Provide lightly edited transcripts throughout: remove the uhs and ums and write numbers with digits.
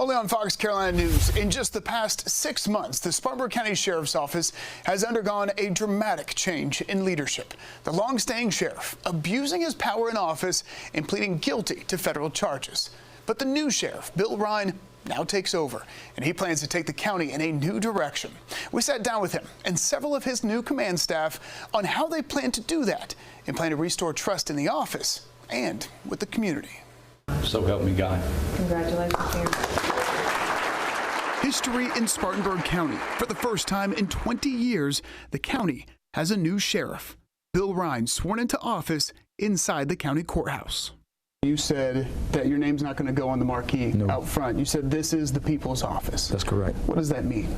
Only on Fox Carolina News, in just the past 6 months, the Spartanburg County Sheriff's Office has undergone a dramatic change in leadership. The long-staying sheriff abusing his power in office and pleading guilty to federal charges. But the new sheriff, Bill Ryan, now takes over, and he plans to take the county in a new direction. We sat down with him and several of his new command staff on how they plan to do that and plan to restore trust in the office and with the community. So help me God. Congratulations, Sheriff. History in Spartanburg County. For the first time in 20 years, the county has a new sheriff. Bill Ryan sworn into office inside the county courthouse. You said that your name's not going to go on the marquee out front. You said this is the people's office. That's correct. What does that mean?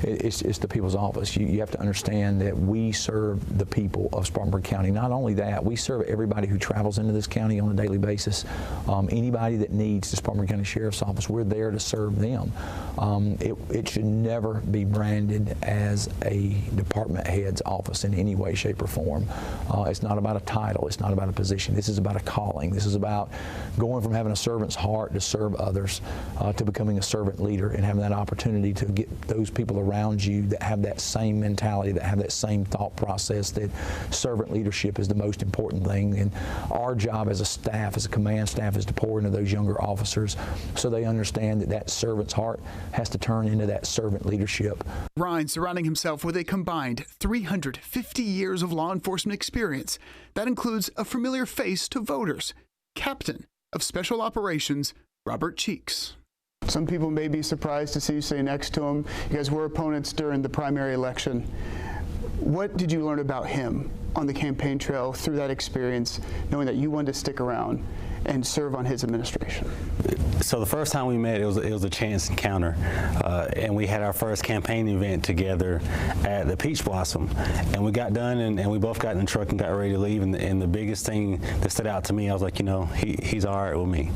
It's the people's office. You have to understand that we serve the people of Spartanburg County. Not only that, we serve everybody who travels into this county on a daily basis. Anybody that needs the Spartanburg County Sheriff's Office, we're there to serve them. It should never be branded as a department head's office in any way, shape, or form. It's not about a title. It's not about a position. This is about a calling. This is about going from having a servant's heart to serve others to becoming a servant leader and having that opportunity to get those people around you that have that same mentality, that have that same thought process, that servant leadership is the most important thing. And our job as a staff, as a command staff, is to pour into those younger officers so they understand that that servant's heart has to turn into that servant leadership. Ryan surrounding himself with a combined 350 years of law enforcement experience. That includes a familiar face to voters, Captain of Special Operations, Robert Cheeks. Some people may be surprised to see you say next to him. You guys were opponents during the primary election. What did you learn about him on the campaign trail through that experience, knowing that you wanted to stick around and serve on his administration? So the first time we met, it was a chance encounter, and we had our first campaign event together at the Peach Blossom, and we got done, and we both got in the truck and got ready to leave, and the biggest thing that stood out to me, I was like, you know, he's all right with me.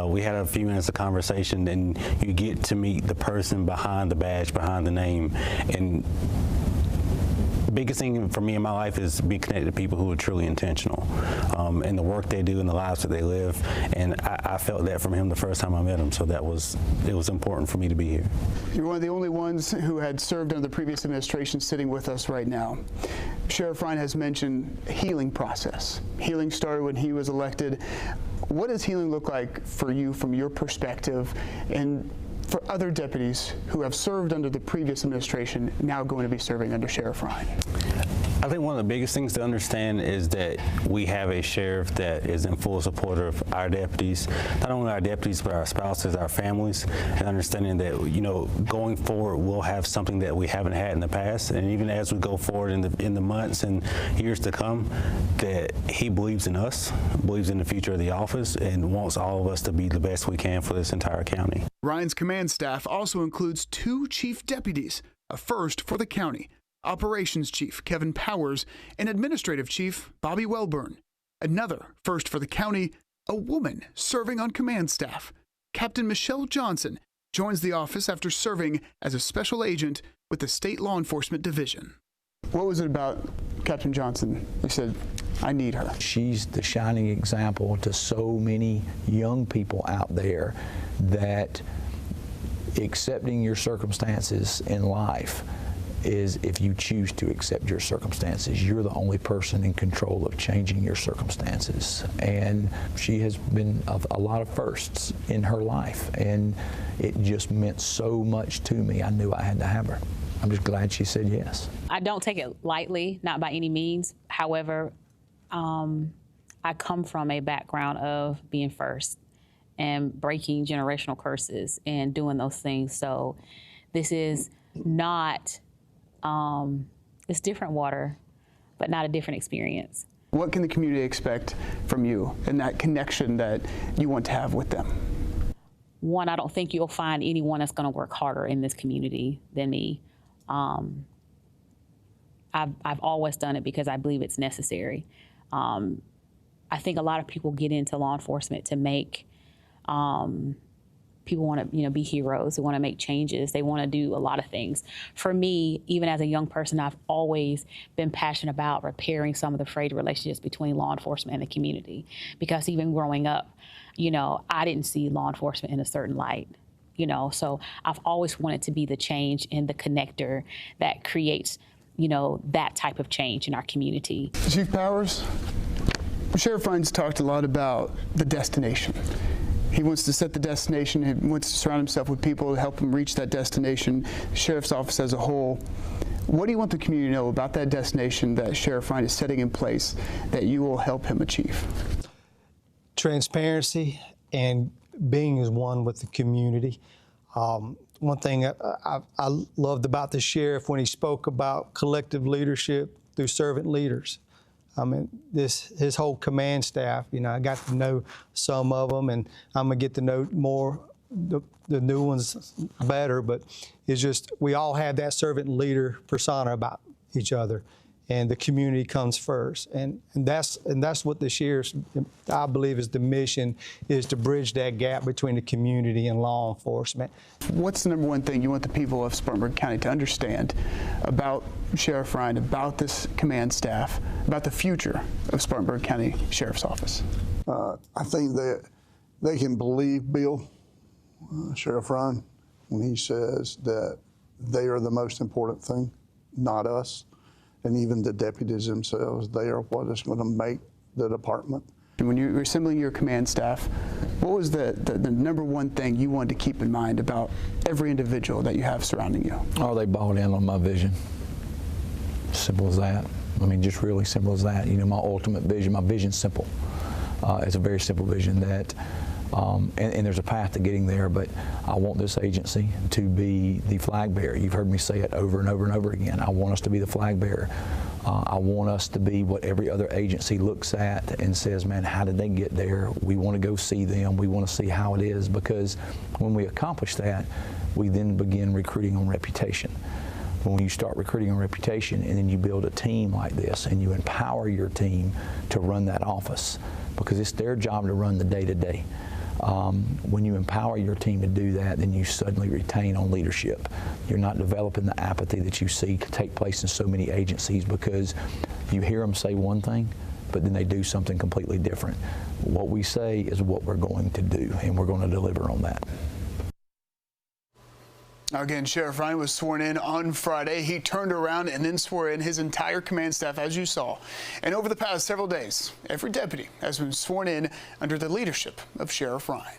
We had a few minutes of conversation, and you get to meet the person behind the badge, behind the name, and biggest thing for me in my life is being connected to people who are truly intentional in the work they do and the lives that they live, and I felt that from him the first time I met him, so it was important for me to be here. You're one of the only ones who had served under the previous administration sitting with us right now. Sheriff Ryan has mentioned healing process. Healing started when he was elected. What does healing look like for you from your perspective, and for other deputies who have served under the previous administration now going to be serving under Sheriff Ryan? I think one of the biggest things to understand is that we have a sheriff that is in full support of our deputies, not only our deputies, but our spouses, our families, and understanding that, you know, going forward, we'll have something that we haven't had in the past. And even as we go forward in the months and years to come, that he believes in us, believes in the future of the office, and wants all of us to be the best we can for this entire county. Ryan's command staff also includes 2 chief deputies, a first for the county: Operations Chief Kevin Powers and Administrative Chief Bobby Welburn. Another first for the county, a woman serving on command staff. Captain Michelle Johnson joins the office after serving as a special agent with the State Law Enforcement Division. What was it about Captain Johnson? You said, I need her. She's the shining example to so many young people out there that accepting your circumstances in life is, if you choose to accept your circumstances, you're the only person in control of changing your circumstances. And she has been a lot of firsts in her life, and it just meant so much to me. I knew I had to have her. I'm just glad she said yes. I don't take it lightly, not by any means. However, I come from a background of being first and breaking generational curses and doing those things. So this is not, it's different water, but not a different experience. What can the community expect from you and that connection that you want to have with them? One, I don't think you'll find anyone that's gonna work harder in this community than me. I've always done it because I believe it's necessary. I think a lot of people get into law enforcement to make, people want to, be heroes. They want to make changes. They want to do a lot of things. For me, even as a young person, I've always been passionate about repairing some of the frayed relationships between law enforcement and the community. Because even growing up, I didn't see law enforcement in a certain light. you know. So I've always wanted to be the change and the connector that creates, you know, that type of change in our community. Chief Powers, Sheriff Ryan's talked a lot about the destination. He wants to set the destination. He wants to surround himself with people to help him reach that destination. The Sheriff's Office as a whole. What do you want the community to know about that destination that Sheriff Ryan is setting in place that you will help him achieve? Transparency and being as one with the community. One thing I loved about the sheriff when he spoke about collective leadership through servant leaders. I mean, his whole command staff, you know, I got to know some of them, and I'm gonna get to know more, the new ones better, but it's just, we all have that servant leader persona about each other, and the community comes first. And that's what the sheriff's, I believe, is the mission, is to bridge that gap between the community and law enforcement. What's the number one thing you want the people of Spartanburg County to understand about Sheriff Ryan, about this command staff, about the future of Spartanburg County Sheriff's Office? I think that they can believe Bill, Sheriff Ryan, when he says that they are the most important thing, not us. And even the deputies themselves, they are what is going to make the department. When you were assembling your command staff, what was the number one thing you wanted to keep in mind about every individual that you have surrounding you? Oh, they bought in on my vision. Simple as that. I mean, just really simple as that. You know, my ultimate vision, my vision's simple. It's a very simple vision that, and there's a path to getting there, but I want this agency to be the flag bearer. You've heard me say it over and over and over again. I want us to be the flag bearer. I want us to be what every other agency looks at and says, man, how did they get there? We want to go see them. We want to see how it is, because when we accomplish that, we then begin recruiting on reputation. When you start recruiting on reputation and then you build a team like this and you empower your team to run that office, because it's their job to run the day-to-day. When you empower your team to do that, then you suddenly retain on leadership. You're not developing the apathy that you see take place in so many agencies, because you hear them say one thing, but then they do something completely different. What we say is what we're going to do, and we're going to deliver on that. Again, Sheriff Ryan was sworn in on Friday. He turned around and then swore in his entire command staff, as you saw. And over the past several days, every deputy has been sworn in under the leadership of Sheriff Ryan.